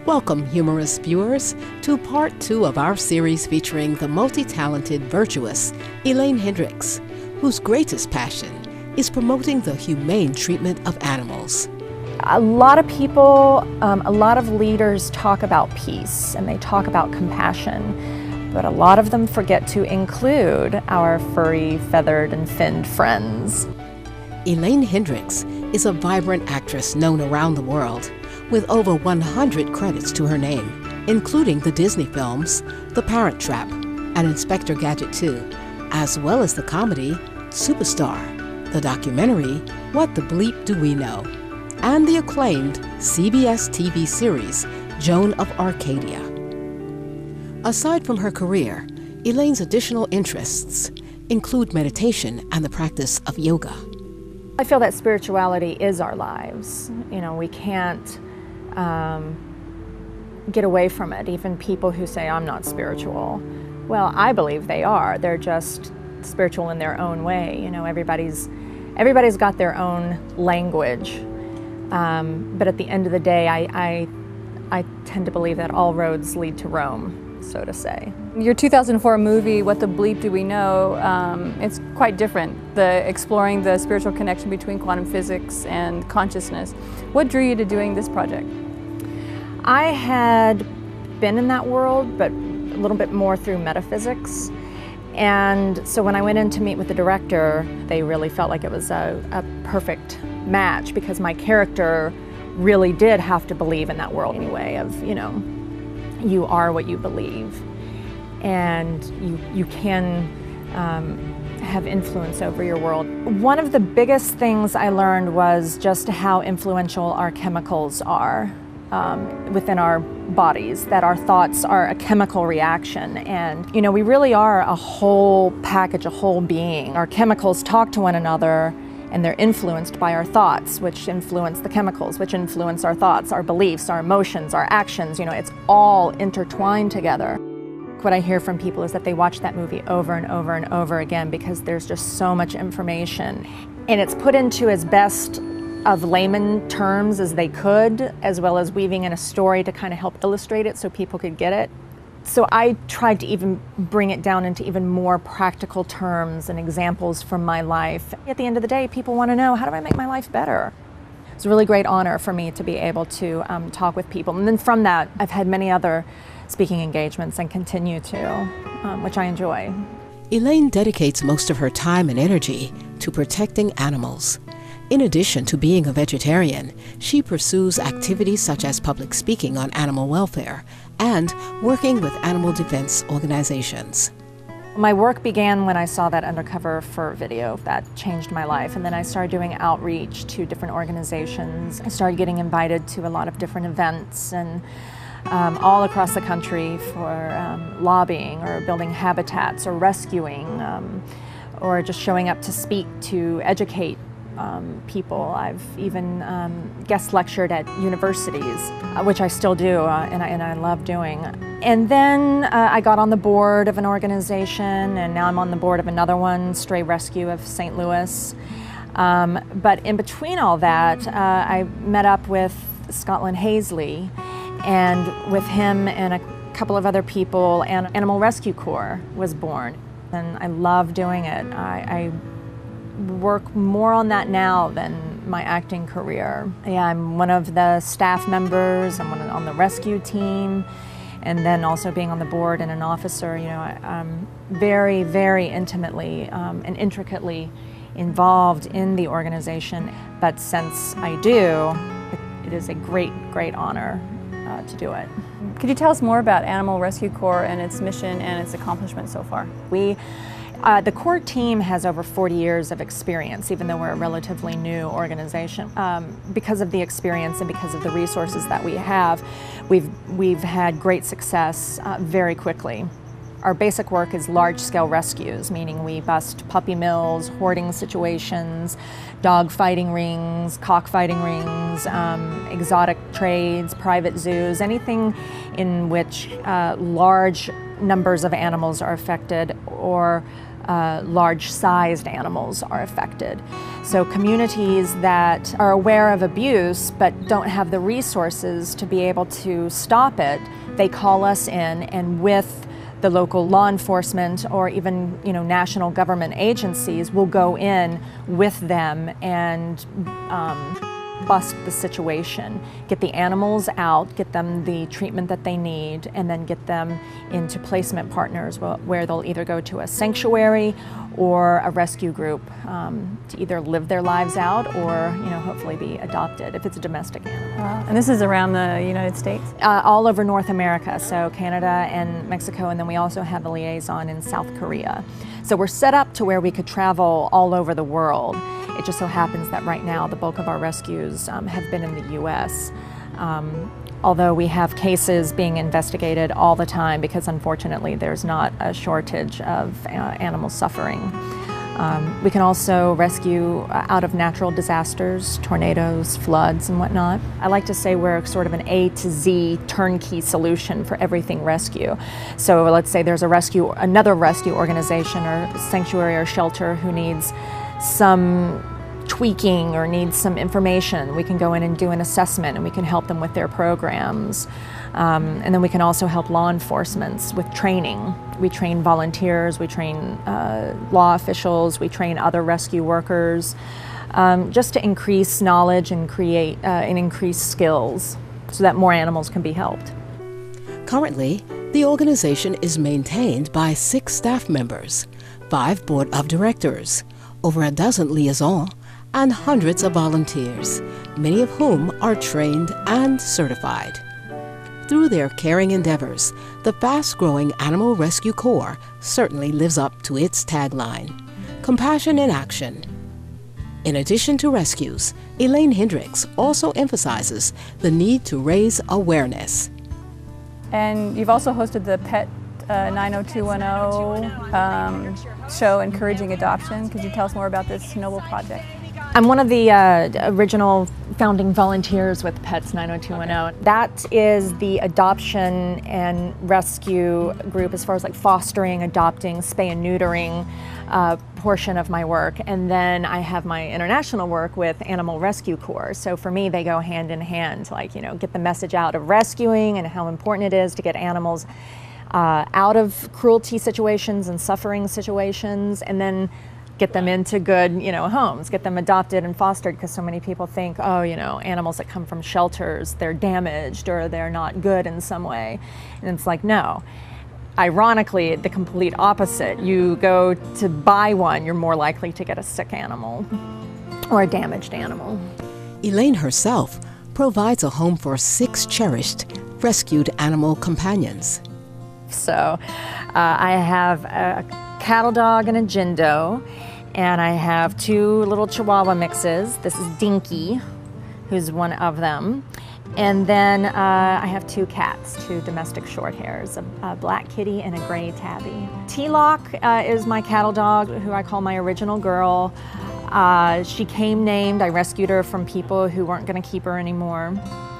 Welcome, humorous viewers, to part 2 of our series featuring the multi-talented, virtuous Elaine Hendrix, whose greatest passion is promoting the humane treatment of animals. A lot of people, a lot of leaders talk about peace and they talk about compassion, but a lot of them forget to include our furry, feathered, and finned friends. Elaine Hendrix is a vibrant actress known around the world, with over 100 credits to her name, including the Disney films The Parent Trap and Inspector Gadget 2, as well as the comedy Superstar, the documentary What the Bleep Do We Know, and the acclaimed CBS TV series Joan of Arcadia. Aside from her career, Elaine's additional interests include meditation and the practice of yoga. I feel that spirituality is our lives. You know, we can't get away from it. Even people who say, I'm not spiritual. Well, I believe they are. They're just spiritual in their own way. You know, everybody's got their own language. But at the end of the day, I tend to believe that all roads lead to Rome, so to say. Your 2004 movie, What the Bleep Do We Know, it's quite different, exploring the spiritual connection between quantum physics and consciousness. What drew you to doing this project? I had been in that world, but a little bit more through metaphysics. And so when I went in to meet with the director, they really felt like it was a perfect match, because my character really did have to believe in that world anyway of, you know, you are what you believe, and you can have influence over your world. One of the biggest things I learned was just how influential our chemicals are within our bodies, that our thoughts are a chemical reaction, and you know, we really are a whole package, a whole being. Our chemicals talk to one another, and they're influenced by our thoughts, which influence the chemicals, which influence our thoughts, our beliefs, our emotions, our actions. You know, it's all intertwined together. What I hear from people is that they watch that movie over and over and over again because there's just so much information. And it's put into as best of layman terms as they could, as well as weaving in a story to kind of help illustrate it so people could get it. So I tried to even bring it down into even more practical terms and examples from my life. At the end of the day, people want to know, how do I make my life better? It's a really great honor for me to be able to talk with people. And then from that, I've had many other speaking engagements and continue to, which I enjoy. Elaine dedicates most of her time and energy to protecting animals. In addition to being a vegetarian, she pursues activities such as public speaking on animal welfare and working with animal defense organizations. My work began when I saw that undercover fur video. That changed my life, and then I started doing outreach to different organizations. I started getting invited to a lot of different events and all across the country for lobbying or building habitats or rescuing or just showing up to speak to educate people. I've even guest lectured at universities, which I still do, and I love doing. And then I got on the board of an organization, and now I'm on the board of another one, Stray Rescue of St. Louis. But in between all that, I met up with Scotland Hazley, and with him and a couple of other people, and Animal Rescue Corps was born. And I love doing it. I work more on that now than my acting career. Yeah, I'm one of the staff members, I'm on the rescue team, and then also being on the board and an officer. You know, I'm very, very intimately and intricately involved in the organization. But since I do, it is a great, great honor to do it. Could you tell us more about Animal Rescue Corps and its mission and its accomplishments so far? The core team has over 40 years of experience, even though we're a relatively new organization. Because of the experience and because of the resources that we have, we've had great success very quickly. Our basic work is large-scale rescues, meaning we bust puppy mills, hoarding situations, dog fighting rings, cockfighting rings, exotic trades, private zoos, anything in which large numbers of animals are affected or large-sized animals are affected. So communities that are aware of abuse but don't have the resources to be able to stop it, they call us in, and with the local law enforcement or even national government agencies, will go in with them and bust the situation, get the animals out, get them the treatment that they need, and then get them into placement partners where they'll either go to a sanctuary or a rescue group to either live their lives out or hopefully be adopted if it's a domestic animal. Wow. And this is around the United States? All over North America, so Canada and Mexico, and then we also have a liaison in South Korea. So we're set up to where we could travel all over the world. It just so happens that right now the bulk of our rescues have been in the U.S. Although we have cases being investigated all the time because unfortunately there's not a shortage of animal suffering. We can also rescue out of natural disasters, tornadoes, floods, and whatnot. I like to say we're sort of an A to Z turnkey solution for everything rescue. So let's say there's another rescue organization or sanctuary or shelter who needs some tweaking or needs some information. We can go in and do an assessment and we can help them with their programs. And then we can also help law enforcement with training. We train volunteers, we train law officials, we train other rescue workers, just to increase knowledge and create and increase skills so that more animals can be helped. Currently, the organization is maintained by 6 staff members, 5 board of directors, over a dozen liaisons, and hundreds of volunteers, many of whom are trained and certified. Through their caring endeavors, the fast-growing Animal Rescue Corps certainly lives up to its tagline, Compassion in Action. In addition to rescues, Elaine Hendrix also emphasizes the need to raise awareness. And you've also hosted the Pet 90210 show encouraging adoption. Could you tell us more about this noble project? I'm one of the original founding volunteers with Pets 90210. That is the adoption and rescue group as far as like fostering, adopting, spay and neutering portion of my work. And then I have my international work with Animal Rescue Corps. So for me, they go hand in hand, like, get the message out of rescuing and how important it is to get animals out of cruelty situations and suffering situations, and then get them into good, homes, get them adopted and fostered, because so many people think, oh, animals that come from shelters, they're damaged or they're not good in some way. And it's like, no. Ironically, the complete opposite. You go to buy one, you're more likely to get a sick animal or a damaged animal. Elaine herself provides a home for 6 cherished rescued animal companions. So I have a cattle dog and a Jindo, and I have 2 little Chihuahua mixes. This is Dinky, who's one of them. And then I have 2 cats, 2 domestic short hairs, a black kitty and a gray tabby. T-Lock is my cattle dog, who I call my original girl. She came named. I rescued her from people who weren't going to keep her anymore.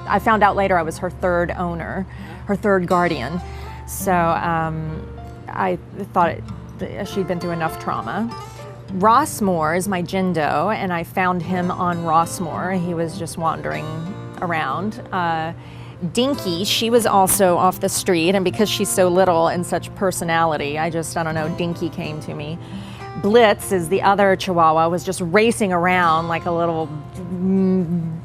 I found out later I was her 3rd owner, her 3rd guardian. So I thought she'd been through enough trauma. Rossmore is my Jindo, and I found him on Rossmore. He was just wandering around. Dinky, she was also off the street, and because she's so little and such personality, I don't know, Dinky came to me. Blitz is the other Chihuahua, was just racing around like a little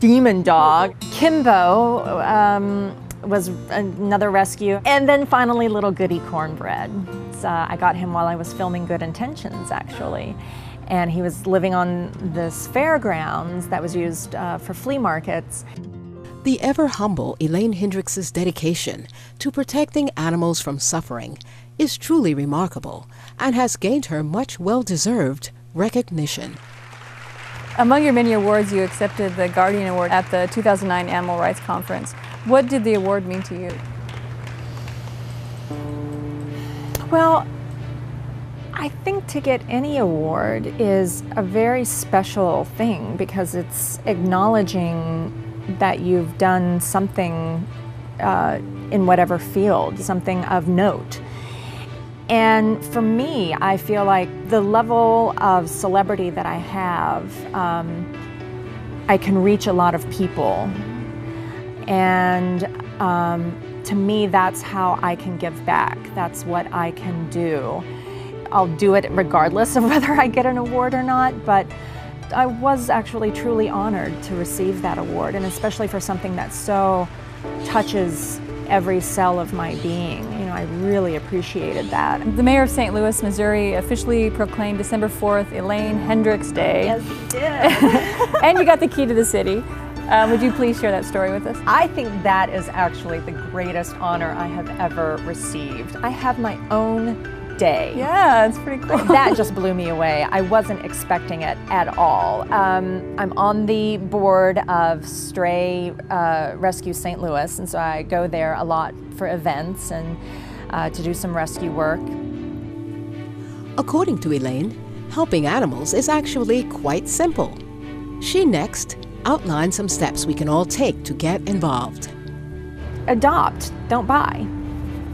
demon dog. Kimbo was another rescue. And then finally, little Goody Cornbread. I got him while I was filming Good Intentions, actually. And he was living on this fairgrounds that was used for flea markets. The ever-humble Elaine Hendrix's dedication to protecting animals from suffering is truly remarkable and has gained her much well-deserved recognition. Among your many awards, you accepted the Guardian Award at the 2009 Animal Rights Conference. What did the award mean to you? Well, I think to get any award is a very special thing because it's acknowledging that you've done something in whatever field, something of note. And for me, I feel like the level of celebrity that I have, I can reach a lot of people. And to me, that's how I can give back. That's what I can do. I'll do it regardless of whether I get an award or not, but I was actually truly honored to receive that award, and especially for something that so touches every cell of my being. You know, I really appreciated that. The mayor of St. Louis, Missouri officially proclaimed December 4th Elaine Hendrix Day. Yes, he did. And you got the key to the city. Would you please share that story with us? I think that is actually the greatest honor I have ever received. I have my own day. Yeah, it's pretty cool. That just blew me away. I wasn't expecting it at all. I'm on the board of Stray Rescue St. Louis, and so I go there a lot for events and to do some rescue work. According to Elaine, helping animals is actually quite simple. She next outlined some steps we can all take to get involved. Adopt, don't buy.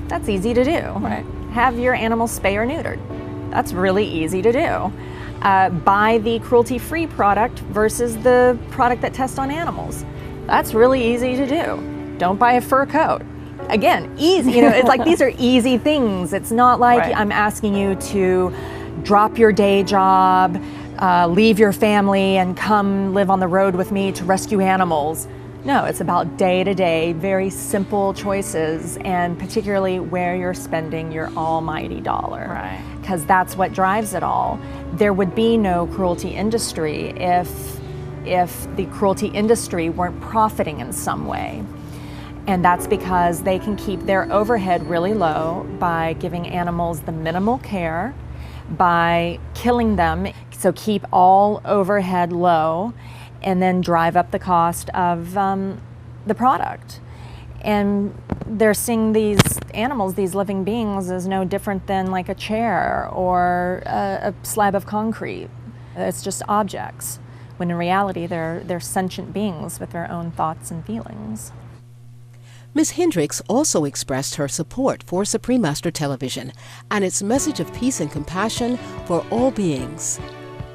That's easy to do. Right. Have your animals spay or neutered. That's really easy to do. Buy the cruelty-free product versus the product that tests on animals. That's really easy to do. Don't buy a fur coat. Again, easy. You know, it's like these are easy things. It's not like Right. I'm asking you to drop your day job, leave your family and come live on the road with me to rescue animals. No, it's about day-to-day, very simple choices, and particularly where you're spending your almighty dollar. Right. Because that's what drives it all. There would be no cruelty industry if the cruelty industry weren't profiting in some way. And that's because they can keep their overhead really low by giving animals the minimal care, by killing them, so keep all overhead low, and then drive up the cost of the product. And they're seeing these animals, these living beings, as no different than like a chair or a slab of concrete. It's just objects, when in reality they're sentient beings with their own thoughts and feelings. Ms. Hendrix also expressed her support for Supreme Master Television and its message of peace and compassion for all beings.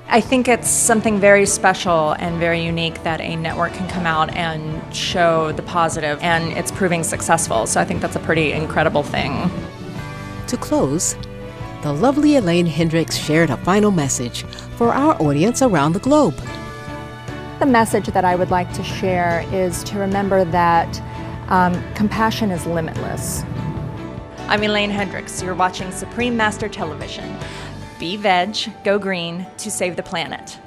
I think it's something very special and very unique that a network can come out and show the positive, and it's proving successful. So I think that's a pretty incredible thing. To close, the lovely Elaine Hendrix shared a final message for our audience around the globe. The message that I would like to share is to remember that compassion is limitless. I'm Elaine Hendrix. You're watching Supreme Master Television. Be veg, go green to save the planet.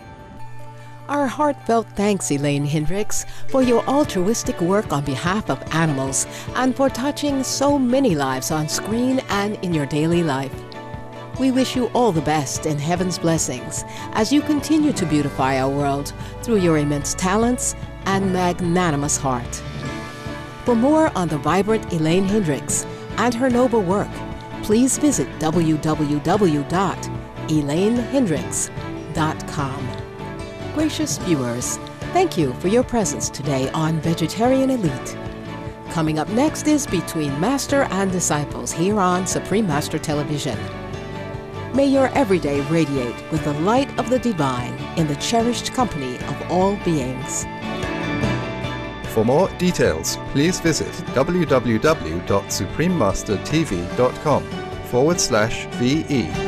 Our heartfelt thanks, Elaine Hendrix, for your altruistic work on behalf of animals and for touching so many lives on screen and in your daily life. We wish you all the best and heaven's blessings as you continue to beautify our world through your immense talents and magnanimous heart. For more on the vibrant Elaine Hendrix and her noble work, please visit www.elainehendrix.com. Gracious viewers, thank you for your presence today on Vegetarian Elite. Coming up next is Between Master and Disciples here on Supreme Master Television. May your everyday radiate with the light of the divine in the cherished company of all beings. For more details, please visit www.suprememastertv.com/VE.